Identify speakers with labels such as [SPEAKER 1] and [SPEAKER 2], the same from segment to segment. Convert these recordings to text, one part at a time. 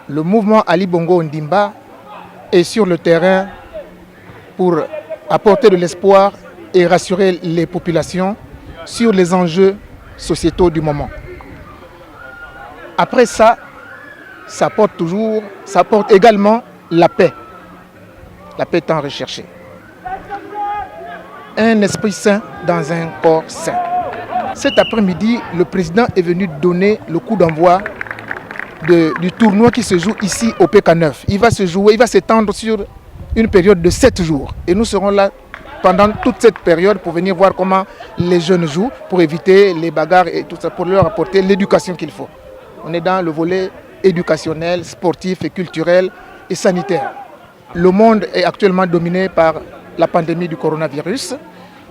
[SPEAKER 1] Le mouvement Ali Bongo Ondimba est sur le terrain pour apporter de l'espoir et rassurer les populations sur les enjeux sociétaux du moment. Après ça, ça porte également la paix tant recherchée. Un esprit sain dans un corps sain. Cet après-midi, le président est venu donner le coup d'envoi du tournoi qui se joue ici au PK9. Il va s'étendre sur une période de 7 jours. Et nous serons là pendant toute cette période pour venir voir comment les jeunes jouent, pour éviter les bagarres et tout ça, pour leur apporter l'éducation qu'il faut. On est dans le volet éducationnel, sportif et culturel et sanitaire. Le monde est actuellement dominé par la pandémie du coronavirus.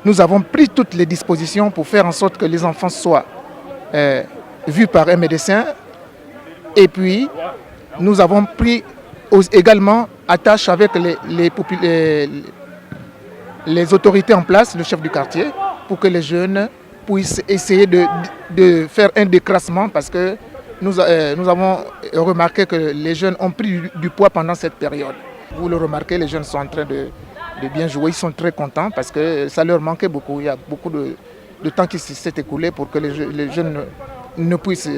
[SPEAKER 1] Nous avons pris toutes les dispositions pour faire en sorte que les enfants soient vus par un médecin. Et puis, nous avons pris également attache avec les autorités en place, le chef du quartier, pour que les jeunes puissent essayer de faire un décrassement parce que nous avons remarqué que les jeunes ont pris du poids pendant cette période. Vous le remarquez, les jeunes sont en train de bien jouer, ils sont très contents parce que ça leur manquait beaucoup. Il y a beaucoup de temps qui s'est écoulé pour que les jeunes ne puissent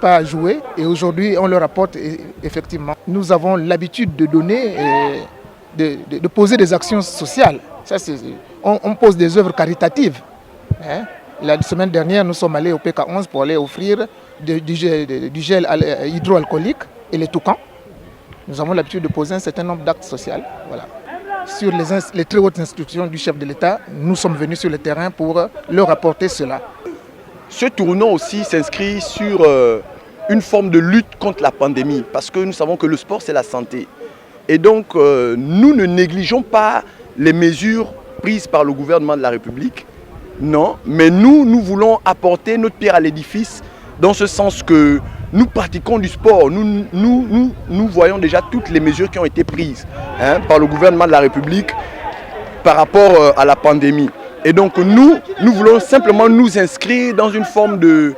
[SPEAKER 1] pas jouer. Et aujourd'hui, on leur apporte effectivement. Nous avons l'habitude de donner, de poser des actions sociales. On pose des œuvres caritatives. La semaine dernière, nous sommes allés au PK11 pour aller offrir du gel hydroalcoolique et les toucans. Nous avons l'habitude de poser un certain nombre d'actes sociaux. Voilà. Sur les très hautes instructions du chef de l'État, nous sommes venus sur le terrain pour leur apporter cela.
[SPEAKER 2] Ce tournoi aussi s'inscrit sur une forme de lutte contre la pandémie parce que nous savons que le sport, c'est la santé. Et donc, nous ne négligeons pas les mesures prises par le gouvernement de la République. Non, mais nous voulons apporter notre pierre à l'édifice dans ce sens que nous pratiquons du sport. Nous voyons déjà toutes les mesures qui ont été prises par le gouvernement de la République par rapport à la pandémie. Et donc nous voulons simplement nous inscrire dans une forme de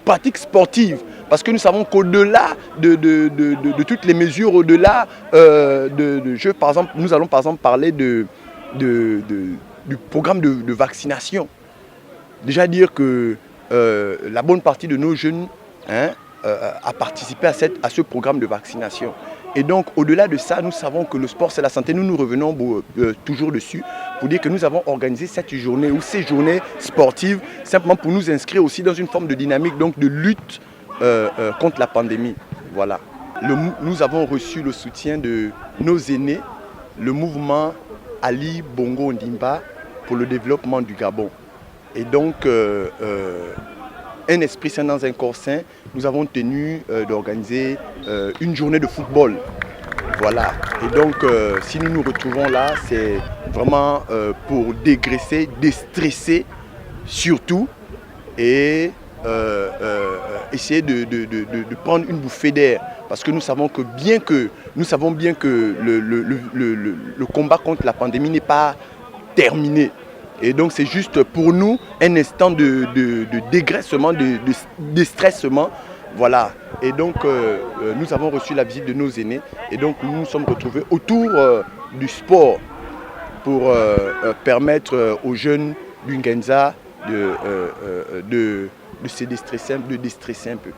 [SPEAKER 2] pratique sportive. Parce que nous savons qu'au-delà de toutes les mesures, au-delà de jeux, par exemple, nous allons par exemple parler du programme de vaccination. Déjà dire que la bonne partie de nos jeunes a participé à ce programme de vaccination. Et donc, au-delà de ça, nous savons que le sport, c'est la santé. Nous revenons toujours dessus pour dire que nous avons organisé cette journée ou ces journées sportives simplement pour nous inscrire aussi dans une forme de dynamique, donc de lutte contre la pandémie. Voilà. Nous avons reçu le soutien de nos aînés, le mouvement Ali Bongo Ondimba pour le développement du Gabon. Et donc, un esprit sain dans un corps sain, nous avons tenu d'organiser une journée de football. Voilà. Et donc, si nous nous retrouvons là, c'est vraiment pour dégraisser, déstresser surtout et essayer de prendre une bouffée d'air. Parce que nous savons bien que le combat contre la pandémie n'est pas terminé. Et donc c'est juste pour nous un instant de dégraissement, de déstressement. Voilà. Et donc nous avons reçu la visite de nos aînés. Et donc nous nous sommes retrouvés autour du sport pour permettre aux jeunes du Ngenza de se déstresser, de déstresser un peu.